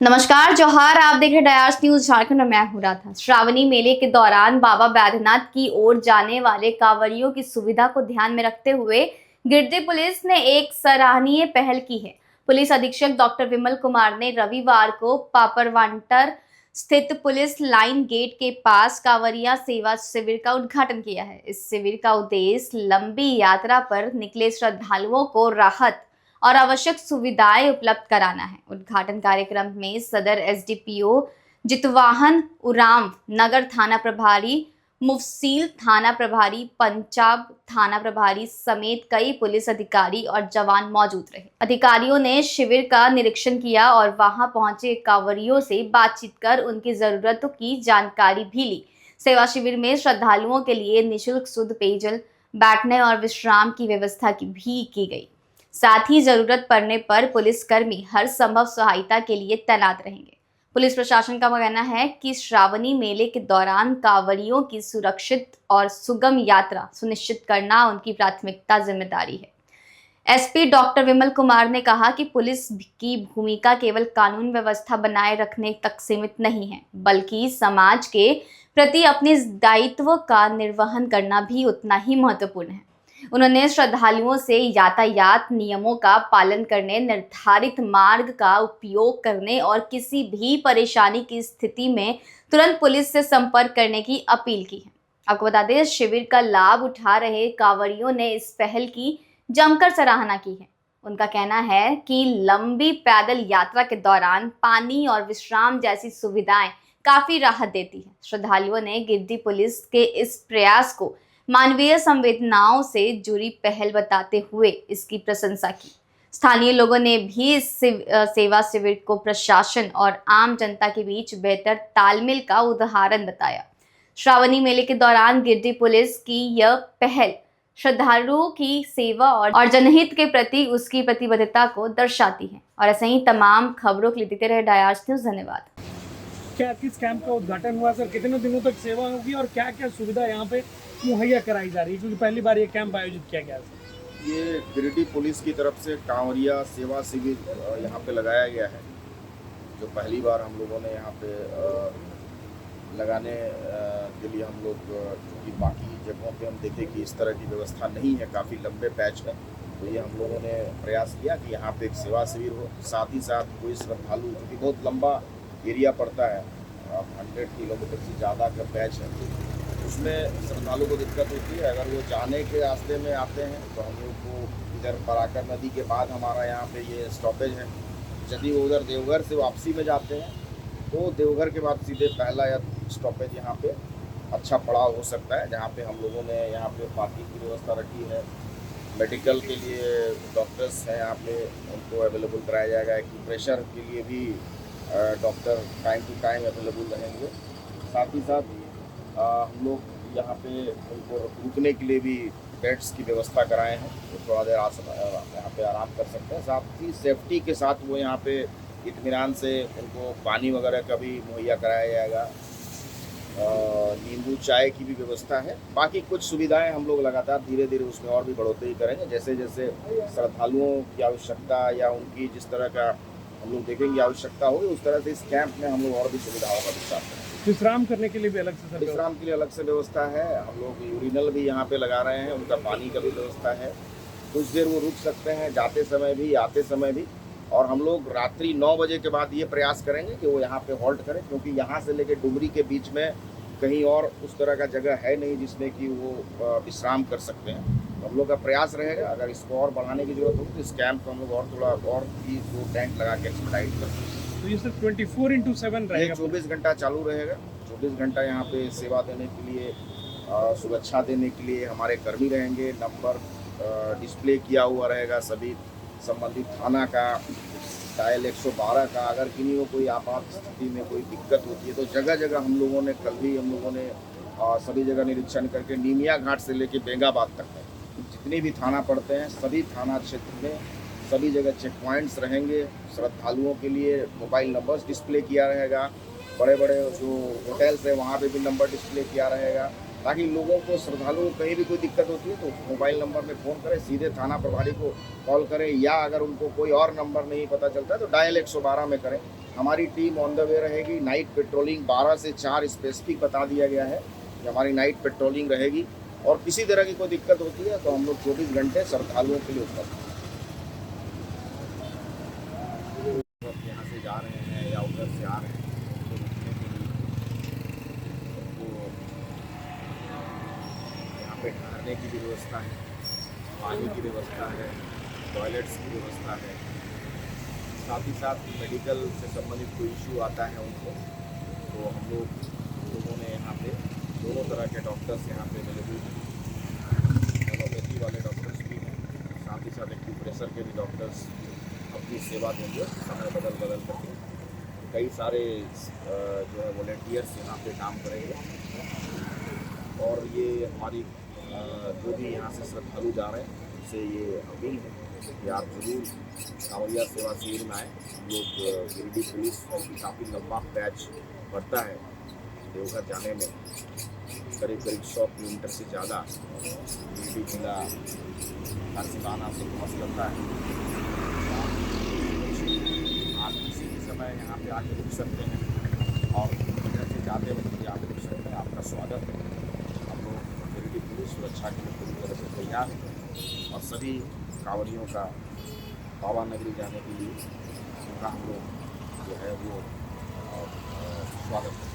नमस्कार जोहार। आप देख रहे डायर्स न्यूज झारखंड और मैं हूं राधा। श्रावणी मेले के दौरान बाबा बैद्यनाथ की ओर जाने वाले कांवड़ियों की सुविधा को ध्यान में रखते हुए गिरिडीह पुलिस ने एक सराहनीय पहल की है। पुलिस अधीक्षक डॉक्टर विमल कुमार ने रविवार को पापरवांटर स्थित पुलिस लाइन गेट के पास कांवड़िया सेवा शिविर का उद्घाटन किया है। इस शिविर का उद्देश्य लंबी यात्रा पर निकले श्रद्धालुओं को राहत और आवश्यक सुविधाएं उपलब्ध कराना है। उद्घाटन कार्यक्रम में सदर एसडीपीओ जितवाहन उरांव, नगर थाना प्रभारी मुफसील थाना प्रभारी, पंचाब थाना प्रभारी समेत कई पुलिस अधिकारी और जवान मौजूद रहे। अधिकारियों ने शिविर का निरीक्षण किया और वहां पहुंचे कांवड़ियों से बातचीत कर उनकी जरूरतों की जानकारी भी ली। सेवा शिविर में श्रद्धालुओं के लिए निःशुल्क शुद्ध पेयजल, बैठने और विश्राम की व्यवस्था भी की गई। साथ ही जरूरत पड़ने पर पुलिसकर्मी हर संभव सहायता के लिए तैनात रहेंगे। पुलिस प्रशासन का कहना है कि श्रावणी मेले के दौरान कांवड़ियों की सुरक्षित और सुगम यात्रा सुनिश्चित करना उनकी प्राथमिकता जिम्मेदारी है। एसपी डॉक्टर विमल कुमार ने कहा कि पुलिस की भूमिका केवल कानून व्यवस्था बनाए रखने तक सीमित नहीं है, बल्कि समाज के प्रति अपने दायित्व का निर्वहन करना भी उतना ही महत्वपूर्ण है। उन्होंने श्रद्धालुओं से यातायात नियमों का पालन करने, निर्धारित मार्ग का उपयोग करने और किसी भी परेशानी की स्थिति में तुरंत पुलिस से संपर्क करने की अपील की है। आपको बता दें, शिविर का लाभ उठा रहे कांवड़ियों ने इस पहल की जमकर सराहना की है। उनका कहना है कि लंबी पैदल यात्रा के दौरान पानी और विश्राम जैसी सुविधाएं काफी राहत देती है। श्रद्धालुओं ने गिरिडीह पुलिस के इस प्रयास को मानवीय संवेदनाओं से जुड़ी पहल बताते हुए इसकी प्रशंसा की। स्थानीय लोगों ने भी इस सेवा शिविर को प्रशासन और आम जनता के बीच बेहतर तालमेल का उदाहरण बताया। श्रावणी मेले के दौरान गिरिडीह पुलिस की यह पहल श्रद्धालुओं की सेवा और जनहित के प्रति उसकी प्रतिबद्धता को दर्शाती है। और ऐसे ही तमाम खबरों के लिए देखते रहे डायर्स न्यूज। धन्यवाद। क्या किस कैंप का उद्घाटन हुआ सर? कितने दिनों तक सेवा होगी और क्या क्या सुविधा यहाँ पे मुहैया कराई जा रही है, क्योंकि पहली बार ये कैंप आयोजित किया गया है? ये गिरिडीह पुलिस की तरफ से कांवड़िया सेवा शिविर यहाँ पे लगाया गया है, जो पहली बार हम लोगों ने यहाँ पे लगाने के लिए हम लोग, क्योंकि बाकी जगहों पे हम देखें कि इस तरह की व्यवस्था नहीं है, काफ़ी लंबे पैच है, तो ये हम लोगों ने प्रयास किया कि यहाँ पे एक सेवा शिविर हो। साथ ही साथ कोई श्रद्धालु, क्योंकि बहुत लंबा एरिया पड़ता है, 100 किलोमीटर से ज़्यादा का पैच है, उसमें श्रद्धालु को दिक्कत होती है। अगर वो जाने के रास्ते में आते हैं तो हम लोग को इधर पराकर नदी के बाद हमारा यहाँ पे ये स्टॉपेज है। यदि वो उधर देवघर से वापसी में जाते हैं तो देवघर के बाद सीधे पहला या स्टॉपेज यहाँ पे अच्छा पड़ाव हो सकता है, जहाँ पे हम लोगों ने यहाँ पे पार्किंग की व्यवस्था रखी है। मेडिकल के लिए डॉक्टर्स हैं यहाँ पे, उनको अवेलेबल कराया जाएगा। एक्यूप्रेशर के लिए भी doctor time to time available रहेंगे। साथ ही साथ हम लोग यहाँ पे उनको रुकने के लिए भी बेड्स की व्यवस्था कराए हैं, तो थोड़ा देर यहाँ पे आराम कर सकते हैं। साथ ही सेफ्टी के साथ वो यहाँ पे इत्मीनान से उनको पानी वगैरह का भी मुहैया कराया जाएगा। नींबू चाय की भी व्यवस्था है। बाकी कुछ सुविधाएं हम लोग लगातार धीरे धीरे उसमें और भी बढ़ोतरी करेंगे, जैसे जैसे श्रद्धालुओं की आवश्यकता या उनकी जिस तरह का हम लोग देखेंगे आवश्यकता होगी, उस तरह से इस कैंप में हम लोग और भी सुविधाओं का विस्तार करेंगे। विश्राम करने के लिए भी अलग से? विश्राम के लिए अलग से व्यवस्था है। हम लोग यूरिनल भी यहाँ पे लगा रहे हैं, उनका पानी का भी व्यवस्था है। कुछ देर वो रुक सकते हैं, जाते समय भी आते समय भी। और हम लोग रात्रि 9 बजे के बाद ये प्रयास करेंगे कि वो यहाँ पे हॉल्ट करें, क्योंकि यहाँ से लेके डुमरी के बीच में कहीं और उस तरह का जगह है नहीं जिसमें कि वो विश्राम कर सकते हैं। तो हम लोग का प्रयास रहेगा, अगर इसको और बढ़ाने की जरूरत होगी तो इस कैंप को हम लोग और थोड़ा और भी 2 टैंक लगा के एक्सपेडाइट कर सकते हैं। तो ये सिर्फ 24/7 रहेगा? 24 घंटा चालू रहेगा। 24 घंटा यहाँ पे सेवा देने के लिए, सुरक्षा देने के लिए हमारे कर्मी रहेंगे। नंबर डिस्प्ले किया हुआ रहेगा सभी संबंधित थाना का, डायल 112 का। अगर किन्हीं को कोई आपात स्थिति में कोई दिक्कत होती है तो जगह जगह हम लोगों ने, कल भी हम लोगों ने सभी जगह निरीक्षण करके नीमिया घाट से लेके बेंगाबाद तक है, जितने भी थाना पड़ते हैं सभी थाना क्षेत्र में सभी जगह चेक पॉइंट्स रहेंगे। श्रद्धालुओं के लिए मोबाइल नंबर्स डिस्प्ले किया रहेगा। बड़े बड़े जो होटल्स हैं वहाँ पे भी नंबर डिस्प्ले किया रहेगा, ताकि लोगों को, श्रद्धालुओं को कहीं भी कोई दिक्कत होती है तो मोबाइल नंबर में फ़ोन करें, सीधे थाना प्रभारी को कॉल करें, या अगर उनको कोई और नंबर नहीं पता चलता है तो डायल 112 में करें। हमारी टीम ऑन द वे रहेगी। नाइट पेट्रोलिंग 12 से 4 स्पेसिफिक बता दिया गया है कि हमारी नाइट पेट्रोलिंग रहेगी, और किसी तरह की कोई दिक्कत होती है तो हम लोग 24 घंटे श्रद्धालुओं के लिए उपलब्ध हैं। यहाँ से जा रहे हैं या उधर से आ रहे हैं उनको रुकने के लिए, उनको यहाँ पे ठहरने की भी व्यवस्था है, पानी की व्यवस्था है, टॉयलेट्स की व्यवस्था है। साथ ही साथ मेडिकल से संबंधित कोई इशू आता है उनको, तो हम लोगों ने यहाँ पे दोनों तरह के डॉक्टर्स यहाँ पे अवेलेबल हैं। एलोपैथी वाले डॉक्टर्स भी हैं, साथ ही साथ एक्यूप्रेशर के भी डॉक्टर्स अपनी सेवा देंगे समय बदल करके। कई सारे जो है वॉलेंटियर्स यहाँ पे काम करेंगे, और ये हमारी जो भी यहाँ से श्रद्धालु जा रहे हैं उनसे ये अपील है कि आप जरूर कांवरिया सेवा शिविर में आए। हम लोग गिरिडीह पुलिस काफ़ी लंबा बैच बढ़ता है देवघर जाने में, करीब 100 किलोमीटर से ज़्यादा गिरिडीह जिला हरसिलाना से क्रॉस करता है। आप किसी भी समय यहाँ पे आके रुक सकते हैं, और इधर से जाते वक्त भी आप रुक सकते हैं। आपका स्वागत है। हम लोग गिरिडीह पुलिस सुरक्षा के लिए पूरी तरह से तैयार हैं, और सभी कांवरियों का बाबा नगरी जाने के लिए उनका हम लोग जो है वो स्वागत है।